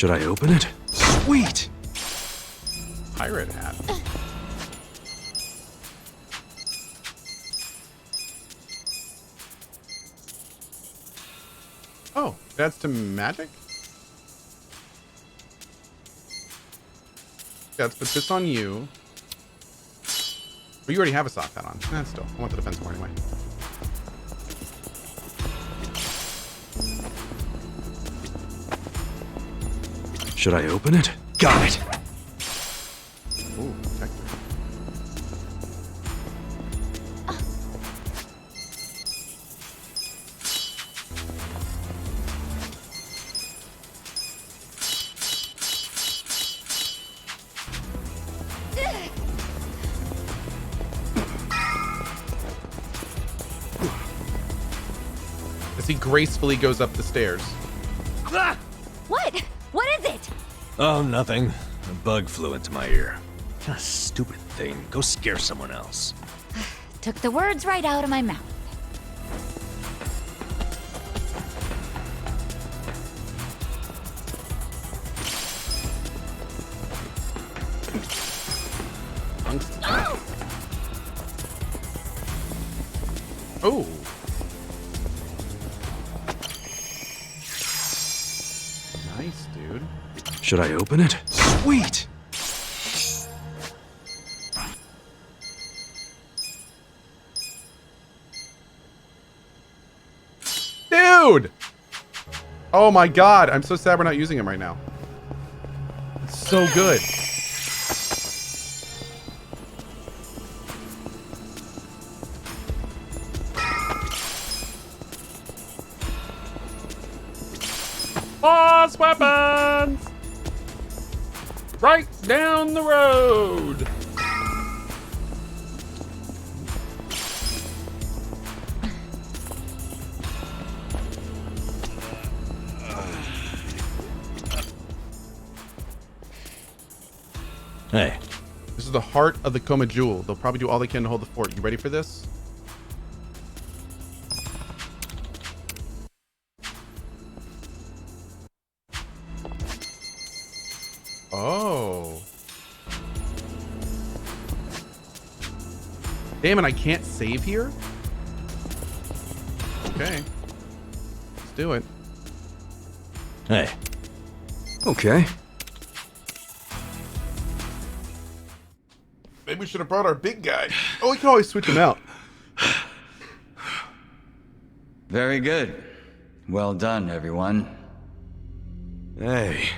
Should I open it? Sweet! Pirate hat. Oh, that's to magic? Yeah, let's put this on you. But you already have a soft hat on. Still. I want the defense more anyway. Should I open it? Got it! Ooh, protector. As he gracefully goes up the stairs. What? What is it? Oh, nothing. A bug flew into my ear. What a stupid thing. Go scare someone else. Took the words right out of my mouth. Oh. Nice, dude. Should I open it? Sweet! Dude! Oh my god, I'm so sad we're not using him right now. It's so good. Boss weapons! Right down the road! Hey. This is the heart of the Cohh Jewel. They'll probably do all they can to hold the fort. You ready for this? Oh. Damn it, I can't save here? Okay. Let's do it. Hey. Okay. Maybe we should have brought our big guy. Oh, we can always switch him out. Very good. Well done, everyone. Hey.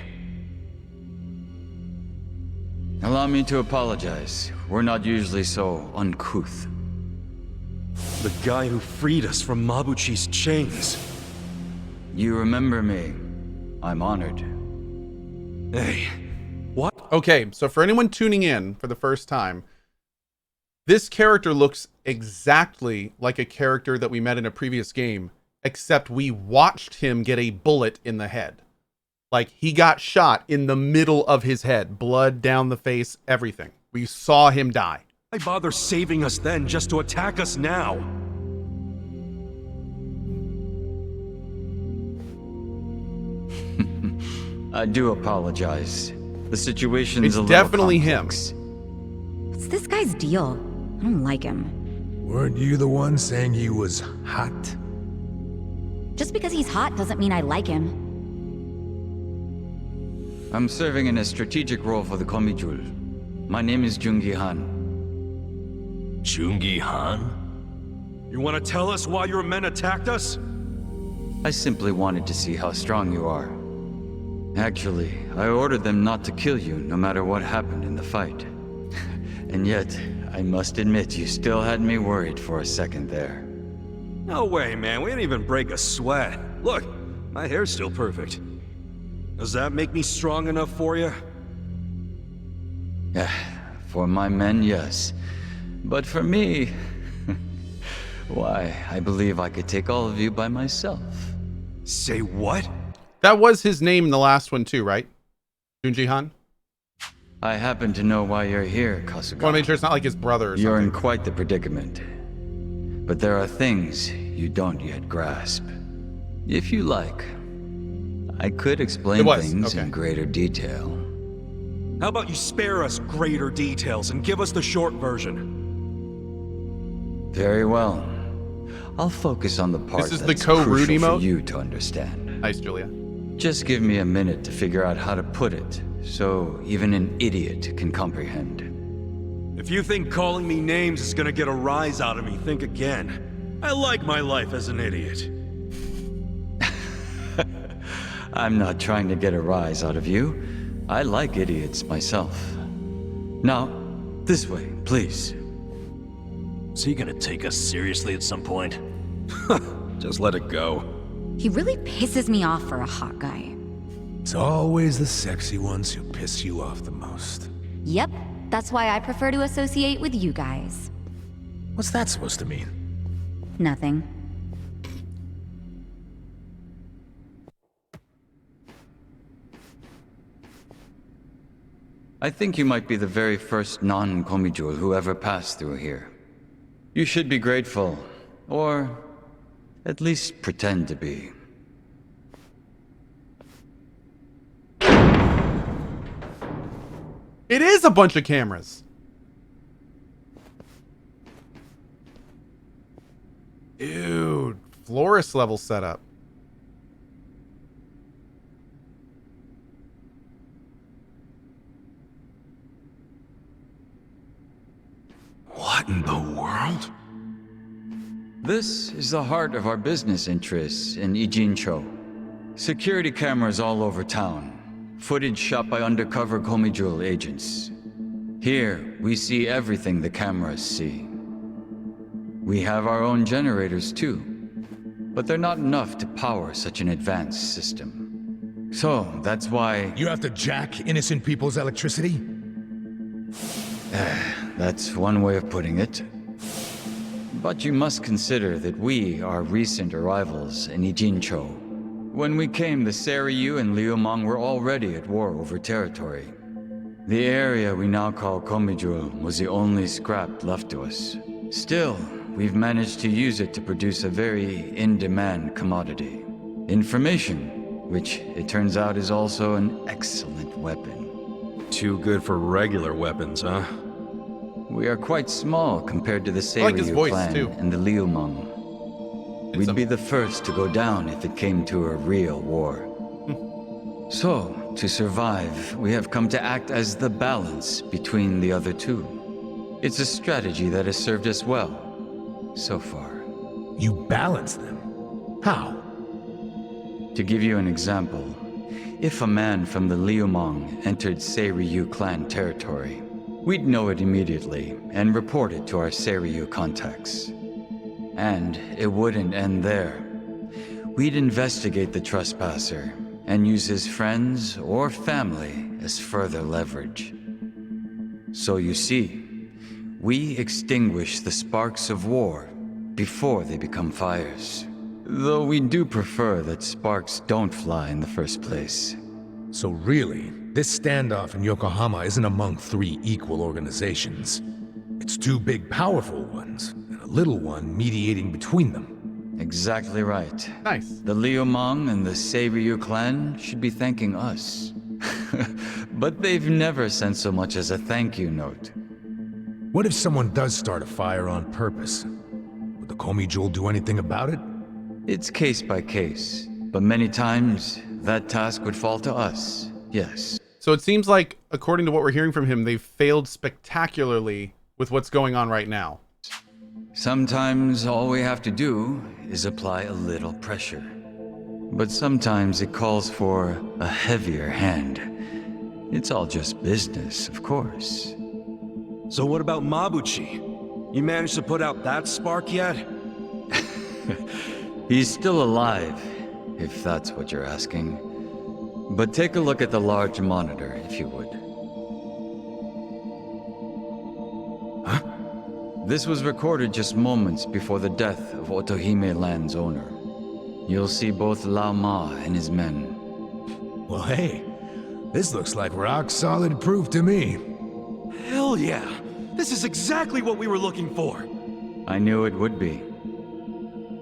Allow me to apologize. We're not usually so uncouth. The guy who freed us from Mabuchi's chains. You remember me. I'm honored. Hey. What? Okay, so for anyone tuning in for the first time, this character looks exactly like a character that we met in a previous game, except we watched him get a bullet in the head. Like, he got shot in the middle of his head, blood down the face, everything. We saw him die. Why bother saving us then just to attack us now? I do apologize. The situation's It's a little definitely complex. What's this guy's deal? I don't like him. Weren't you the one saying he was hot? Just because he's hot doesn't mean I like him. I'm serving in a strategic role for the Cohh Jewel. My name is Jungi Han. Jungi Han? You want to tell us why your men attacked us? I simply wanted to see how strong you are. Actually, I ordered them not to kill you no matter what happened in the fight. And yet, I must admit you still had me worried for a second there. No way, man. We didn't even break a sweat. Look, my hair's still perfect. Does that make me strong enough for you? For my men, yes. But for me... why, I believe I could take all of you by myself. Say what? That was his name in the last one too, right? Junji Han? I happen to know why you're here, Kasuga. I want to make sure it's not like his brother or You're in something. quite the predicament. But there are things you don't yet grasp. If you like, I could explain It was, things okay. in greater detail. How about you spare us greater details and give us the short version? Very well. I'll focus on the part is the that's Cohh root crucial for emote? you to understand. Nice, Julia. Just give me a minute to figure out how to put it, so even an idiot can comprehend. If you think calling me names is gonna get a rise out of me, think again. I like my life as an idiot. I'm not trying to get a rise out of you. I like idiots myself. Now, this way, please. Is he gonna take us seriously at some point? Just let it go. He really pisses me off for a hot guy. It's always the sexy ones who piss you off the most. Yep, that's why I prefer to associate with you guys. What's that supposed to mean? Nothing. I think you might be the very first non-Komijul who ever passed through here. You should be grateful, or at least pretend to be. It is a bunch of cameras. Dude, florist level setup. What in the world? This is the heart of our business interests in Ijincho. Security cameras all over town. Footage shot by undercover Komijul agents. Here, we see everything the cameras see. We have our own generators too, but they're not enough to power such an advanced system. So, that's why... You have to jack innocent people's electricity? That's one way of putting it. But you must consider that we are recent arrivals in Ijincho. When we came, the Seiryu and Liumang were already at war over territory. The area we now call Komijul was the only scrap left to us. Still, we've managed to use it to produce a very in-demand commodity. Information, which it turns out is also an excellent weapon. Too good for regular weapons, huh? We are quite small compared to the like his Seiryu voice, clan too. and the Liumang. We'd be the first to go down if it came to a real war. So, to survive, we have come to act as the balance between the other two. It's a strategy that has served us well, so far. You balance them? How? To give you an example, if a man from the Liumang entered Seiryu clan territory, we'd know it immediately and report it to our Seiryu contacts. And it wouldn't end there. We'd investigate the trespasser and use his friends or family as further leverage. So you see, we extinguish the sparks of war before they become fires. Though we do prefer that sparks don't fly in the first place. So really, this standoff in Yokohama isn't among three equal organizations. It's two big, powerful ones, and a little one mediating between them. Exactly right. Nice. The Liumang and the Seiryu clan should be thanking us. But they've never sent so much as a thank you note. What if someone does start a fire on purpose? Would the Komijul do anything about it? It's case by case, but many times that task would fall to us, yes. So it seems like, according to what we're hearing from him, they've failed spectacularly with what's going on right now. Sometimes all we have to do is apply a little pressure. But sometimes it calls for a heavier hand. It's all just business, of course. So what about Mabuchi? You managed to put out that spark yet? He's still alive, if that's what you're asking. But take a look at the large monitor, if you would. Huh? This was recorded just moments before the death of Otohime Land's owner. You'll see both Lao Ma and his men. Well, hey, this looks like rock-solid proof to me. Hell yeah! This is exactly what we were looking for! I knew it would be.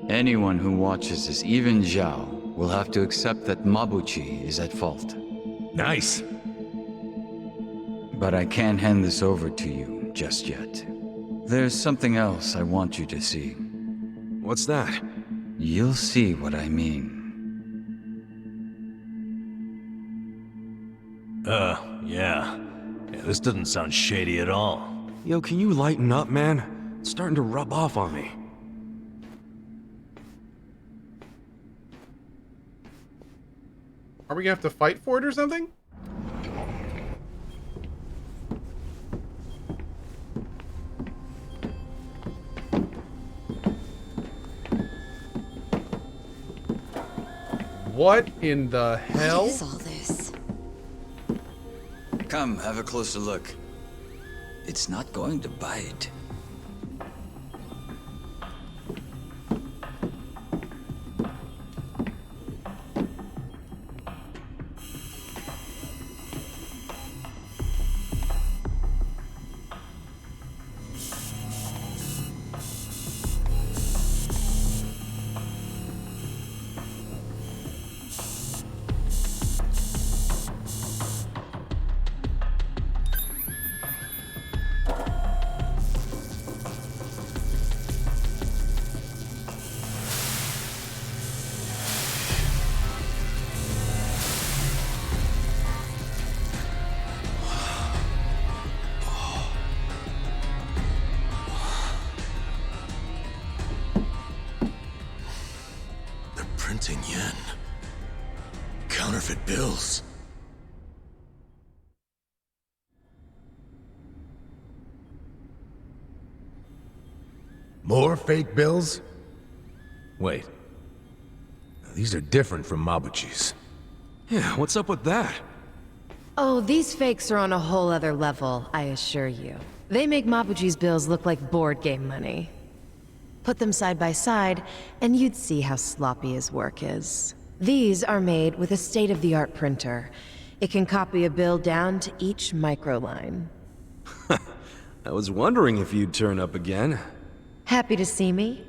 Anyone who watches this, even Zhao, we'll have to accept that Mabuchi is at fault. Nice. But I can't hand this over to you just yet. There's something else I want you to see. What's that? You'll see what I mean. Yeah. This doesn't sound shady at all. Yo, can you lighten up, man? It's starting to rub off on me. Are we gonna have to fight for it or something? What in the hell? What is all this? Come, have a closer look. It's not going to bite. Printing yen. Counterfeit bills. More fake bills? Wait. These are different from Mabuchi's. Yeah, what's up with that? Oh, these fakes are on a whole other level, I assure you. They make Mabuchi's bills look like board game money. Put them side by side, and you'd see how sloppy his work is. These are made with a state-of-the-art printer. It can copy a bill down to each microline. I was wondering if you'd turn up again. Happy to see me?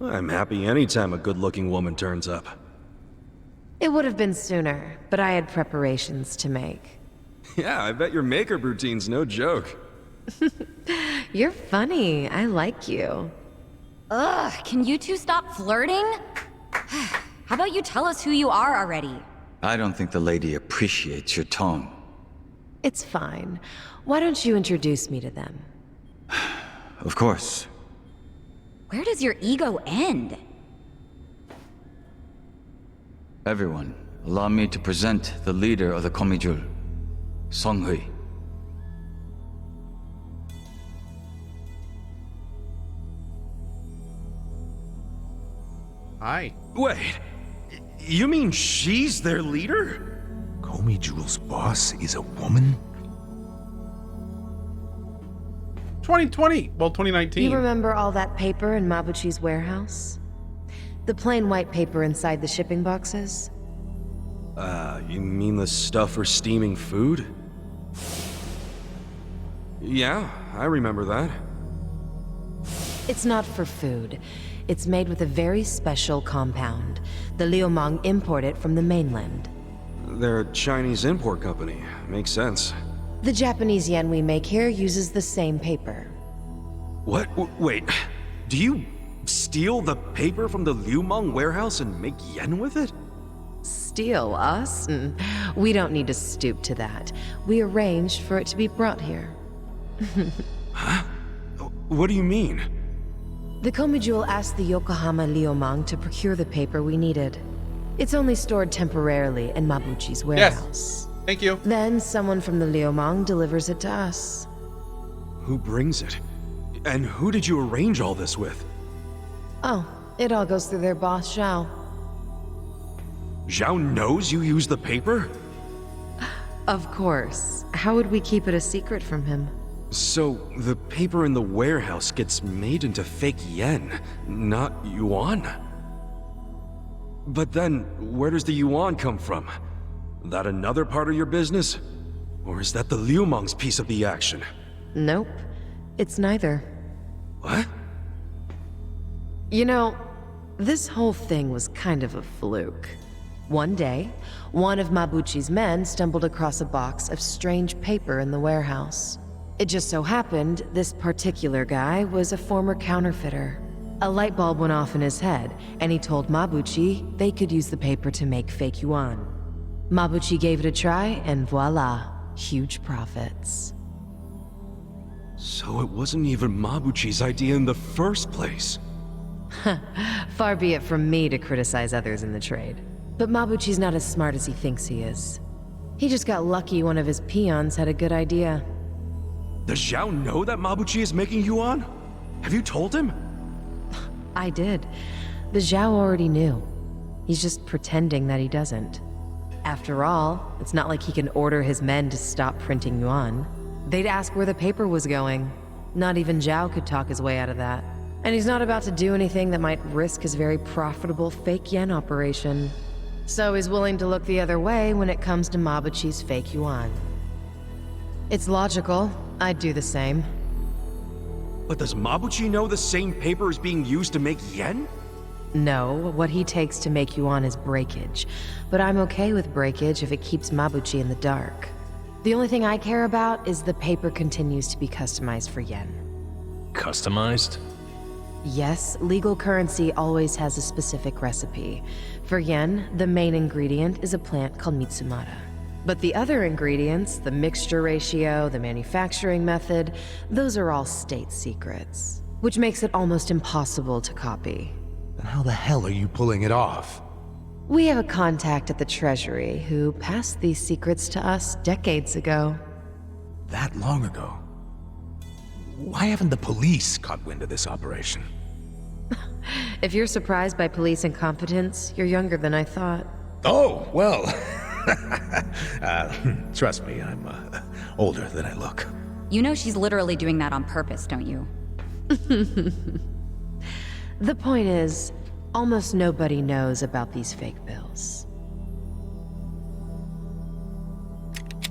I'm happy anytime a good-looking woman turns up. It would have been sooner, but I had preparations to make. Yeah, I bet your makeup routine's no joke. You're funny. I like you. Ugh, can you two stop flirting? How about you tell us who you are already? I don't think the lady appreciates your tone. It's fine. Why don't you introduce me to them? Of course. Where does your ego end? Everyone, allow me to present the leader of the Kommijul, Songhui. Hi. Wait, you mean she's their leader? Kommijul's boss is a woman? 2020. Well, 2019. You remember all that paper in Mabuchi's warehouse? The plain white paper inside the shipping boxes? You mean the stuff for steaming food? Yeah, I remember that. It's not for food. It's made with a very special compound. The Liumang import it from the mainland. They're a Chinese import company. Makes sense. The Japanese yen we make here uses the same paper. What? Wait, do you steal the paper from the Liumang warehouse and make yen with it? Steal us? We don't need to stoop to that. We arranged for it to be brought here. Huh? What do you mean? The Kommijul asked the Yokohama Liumang to procure the paper we needed. It's only stored temporarily in Mabuchi's warehouse. Thank you. Then someone from the Liumang delivers it to us. Who brings it? And who did you arrange all this with? Oh, it all goes through their boss, Zhao. Zhao knows you use the paper? Of course. How would we keep it a secret from him? So, the paper in the warehouse gets made into fake yen, not yuan? But then, where does the yuan come from? That another part of your business? Or is that the Liumang's piece of the action? Nope. It's neither. What? You know, this whole thing was kind of a fluke. One day, one of Mabuchi's men stumbled across a box of strange paper in the warehouse. It just so happened this particular guy was a former counterfeiter. A light bulb went off in his head, and he told Mabuchi they could use the paper to make fake yuan. Mabuchi gave it a try, and voila, huge profits. So it wasn't even Mabuchi's idea in the first place. Far be it from me to criticize others in the trade. But Mabuchi's not as smart as he thinks he is. He just got lucky one of his peons had a good idea. Does Zhao know that Mabuchi is making yuan? Have you told him? I did. The Zhao already knew. He's just pretending that he doesn't. After all, it's not like he can order his men to stop printing yuan. They'd ask where the paper was going. Not even Zhao could talk his way out of that. And he's not about to do anything that might risk his very profitable fake yen operation. So he's willing to look the other way when it comes to Mabuchi's fake yuan. It's logical. I'd do the same. But does Mabuchi know the same paper is being used to make yen? No, what he takes to make yuan is breakage. But I'm okay with breakage if it keeps Mabuchi in the dark. The only thing I care about is the paper continues to be customized for yen. Customized? Yes, legal currency always has a specific recipe. For yen, the main ingredient is a plant called Mitsumara. But the other ingredients, the mixture ratio, the manufacturing method, those are all state secrets, which makes it almost impossible to copy. Then how the hell are you pulling it off? We have a contact at the Treasury who passed these secrets to us decades ago. That long ago? Why haven't the police caught wind of this operation? If you're surprised by police incompetence, you're younger than I thought. Oh, well. Trust me, I'm older than I look. You know she's literally doing that on purpose, don't you? The point is, almost nobody knows about these fake bills.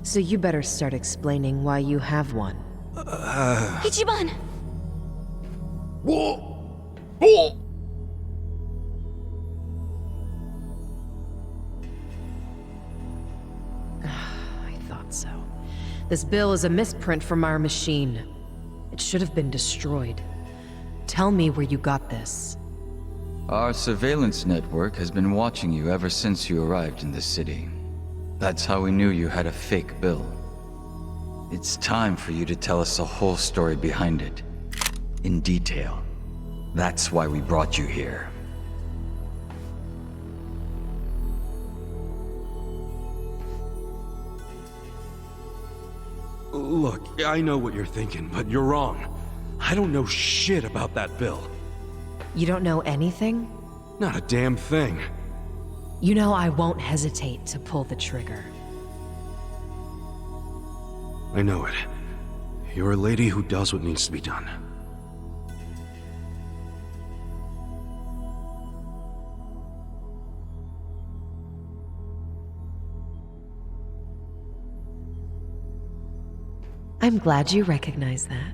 So you better start explaining why you have one. Ichiban! Whoa! Whoa! I thought so. This bill is a misprint from our machine. It should have been destroyed. Tell me where you got this. Our surveillance network has been watching you ever since you arrived in the city. That's how we knew you had a fake bill. It's time for you to tell us the whole story behind it. In detail. That's why we brought you here. Look, I know what you're thinking, but you're wrong. I don't know shit about that bill. You don't know anything? Not a damn thing. You know I won't hesitate to pull the trigger. I know it. You're a lady who does what needs to be done. I'm glad you recognize that.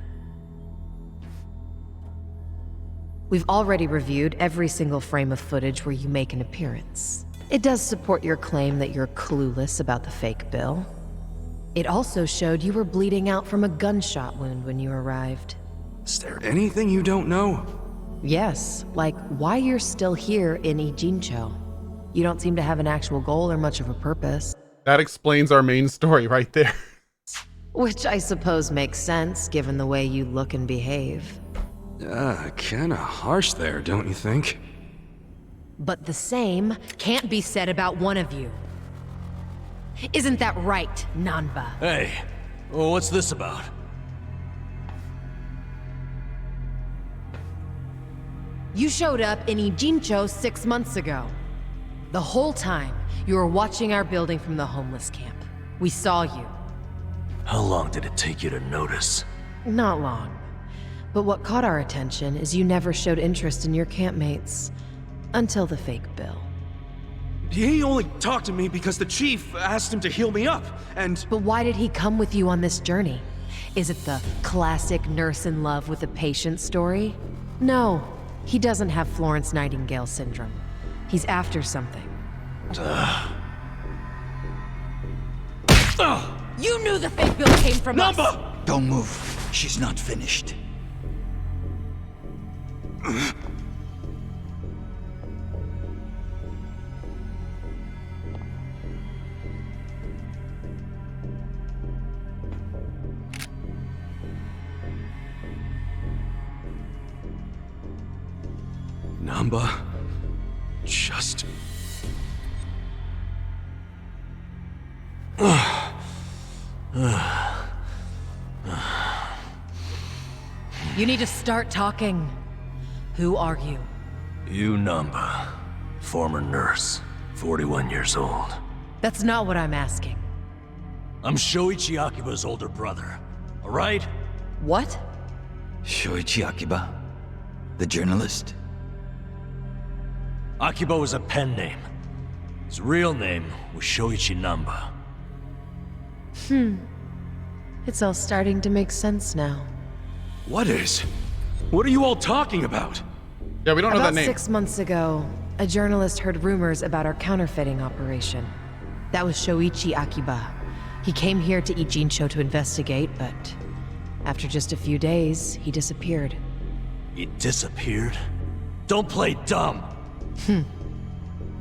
We've already reviewed every single frame of footage where you make an appearance. It does support your claim that you're clueless about the fake bill. It also showed you were bleeding out from a gunshot wound when you arrived. Is there anything you don't know? Yes, like why you're still here in Ijincho. You don't seem to have an actual goal or much of a purpose. That explains our main story right there. Which I suppose makes sense, given the way you look and behave. Kinda harsh there, don't you think? But the same can't be said about one of you. Isn't that right, Nanba? Hey, well, what's this about? You showed up in Ijincho 6 months ago. The whole time, you were watching our building from the homeless camp. We saw you. How long did it take you to notice? Not long. But what caught our attention is you never showed interest in your campmates. Until the fake bill. He only talked to me because the chief asked him to heal me up, and... But why did he come with you on this journey? Is it the classic nurse in love with a patient story? No, he doesn't have Florence Nightingale syndrome. He's after something. You knew the fake bill came from us! Don't move. She's not finished. Namba, just... You need to start talking. Who are you? You Namba, former nurse, 41 years old. That's not what I'm asking. I'm Shoichi Akiba's older brother, alright? What? Shoichi Akiba? The journalist? Akiba was a pen name. His real name was Shoichi Namba. It's all starting to make sense now. What is? What are you all talking about? Yeah, we don't know About that name. 6 months ago, a journalist heard rumors about our counterfeiting operation. That was Shoichi Akiba. He came here to Ijincho to investigate, but after just a few days, he disappeared. He disappeared? Don't play dumb!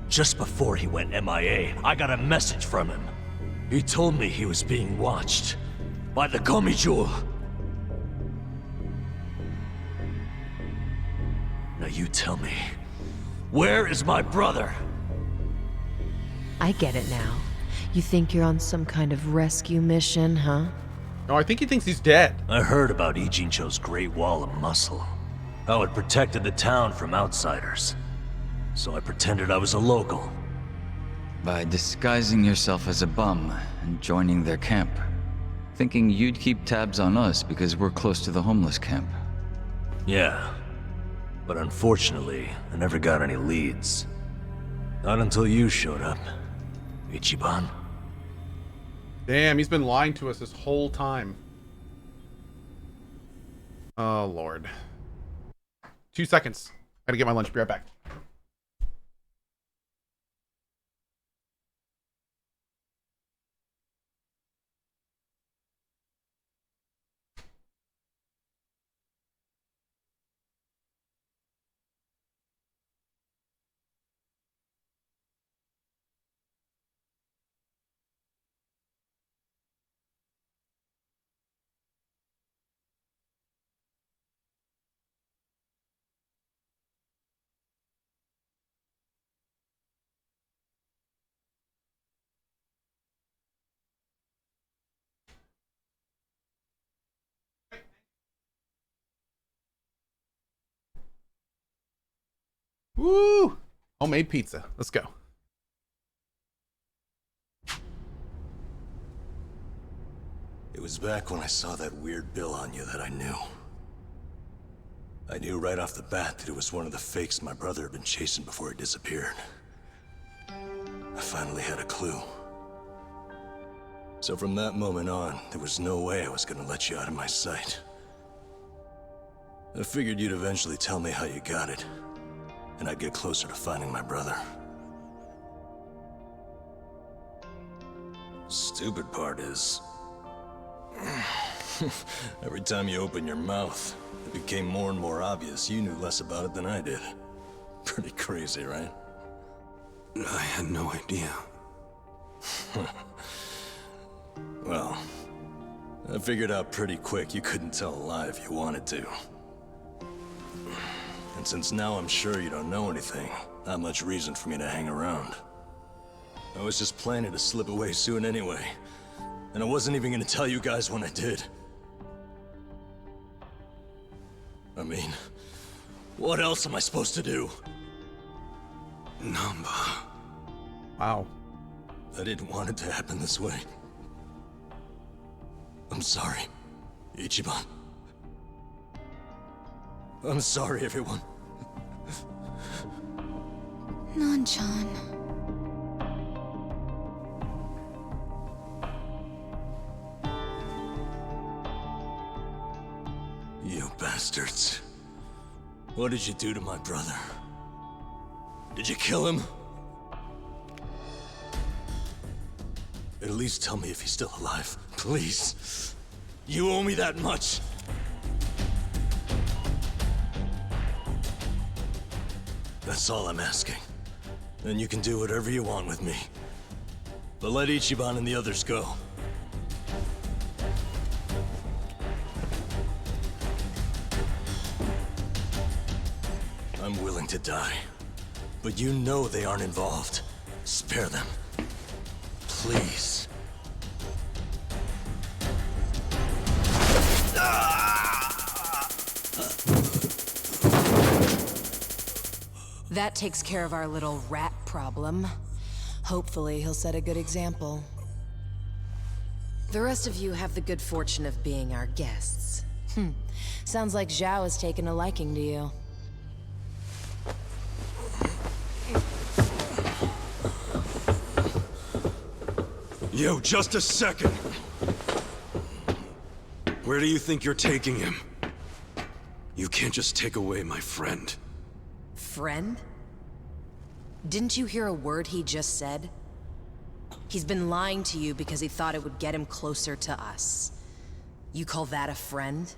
Just before he went MIA, I got a message from him. He told me he was being watched by the Komi. Now you tell me, where is my brother? I get it now. You think you're on some kind of rescue mission, huh? No, I think he thinks he's dead. I heard about Ijincho's Great Wall of Muscle. How it protected the town from outsiders. So I pretended I was a local. By disguising yourself as a bum and joining their camp. Thinking you'd keep tabs on us because we're close to the homeless camp. Yeah. But unfortunately, I never got any leads. Not until you showed up, Ichiban. Damn, he's been lying to us this whole time. Oh, Lord. 2 seconds. Gotta get my lunch. Be right back. Woo! Homemade pizza. Let's go. It was back when I saw that weird bill on you that I knew. I knew right off the bat that it was one of the fakes my brother had been chasing before he disappeared. I finally had a clue. So from that moment on, there was no way I was gonna let you out of my sight. I figured you'd eventually tell me how you got it, and I'd get closer to finding my brother. Stupid part is... every time you open your mouth, it became more and more obvious you knew less about it than I did. Pretty crazy, right? I had no idea. Well, I figured out pretty quick you couldn't tell a lie if you wanted to. And since now I'm sure you don't know anything, not much reason for me to hang around. I was just planning to slip away soon anyway, and I wasn't even gonna tell you guys when I did. I mean, what else am I supposed to do? Namba. Wow. I didn't want it to happen this way. I'm sorry, Ichiban. I'm sorry, everyone. Nan-chan. You bastards. What did you do to my brother? Did you kill him? At least tell me if he's still alive. Please. You owe me that much. That's all I'm asking. Then you can do whatever you want with me. But let Ichiban and the others go. I'm willing to die. But you know they aren't involved. Spare them. Please. That takes care of our little rat problem. Hopefully, he'll set a good example. The rest of you have the good fortune of being our guests. Sounds like Zhao has taken a liking to you. Yo, just a second. Where do you think you're taking him? You can't just take away my friend. Friend? Didn't you hear a word he just said? He's been lying to you because he thought it would get him closer to us. You call that a friend?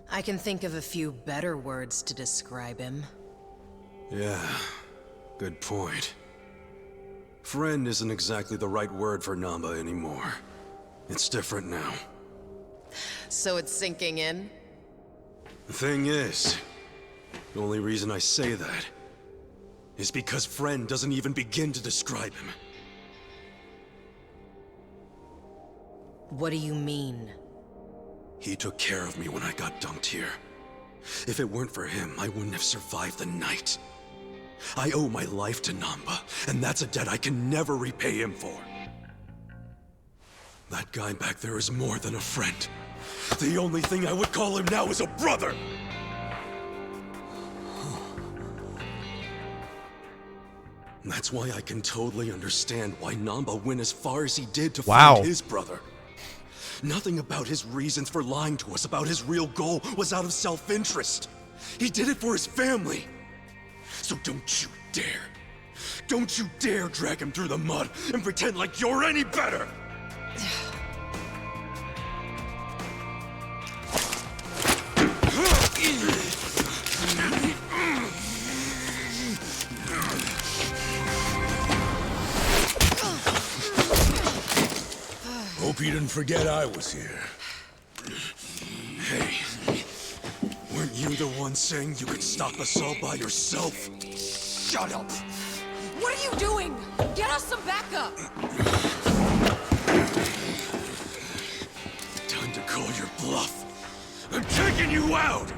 I can think of a few better words to describe him. Yeah, good point. Friend isn't exactly the right word for Namba anymore. It's different now. So it's sinking in? The thing is, the only reason I say that is because friend doesn't even begin to describe him. What do you mean? He took care of me when I got dumped here. If it weren't for him, I wouldn't have survived the night. I owe my life to Namba, and that's a debt I can never repay him for. That guy back there is more than a friend. The only thing I would call him now is a brother! That's why I can totally understand why Namba went as far as he did to find his brother. Nothing about his reasons for lying to us about his real goal was out of self-interest. He did it for his family. So don't you dare drag him through the mud and pretend like you're any better! Hope you didn't forget I was here. Hey, weren't you the one saying you could stop us all by yourself? Shut up! What are you doing? Get us some backup! Time to call your bluff. I'm taking you out!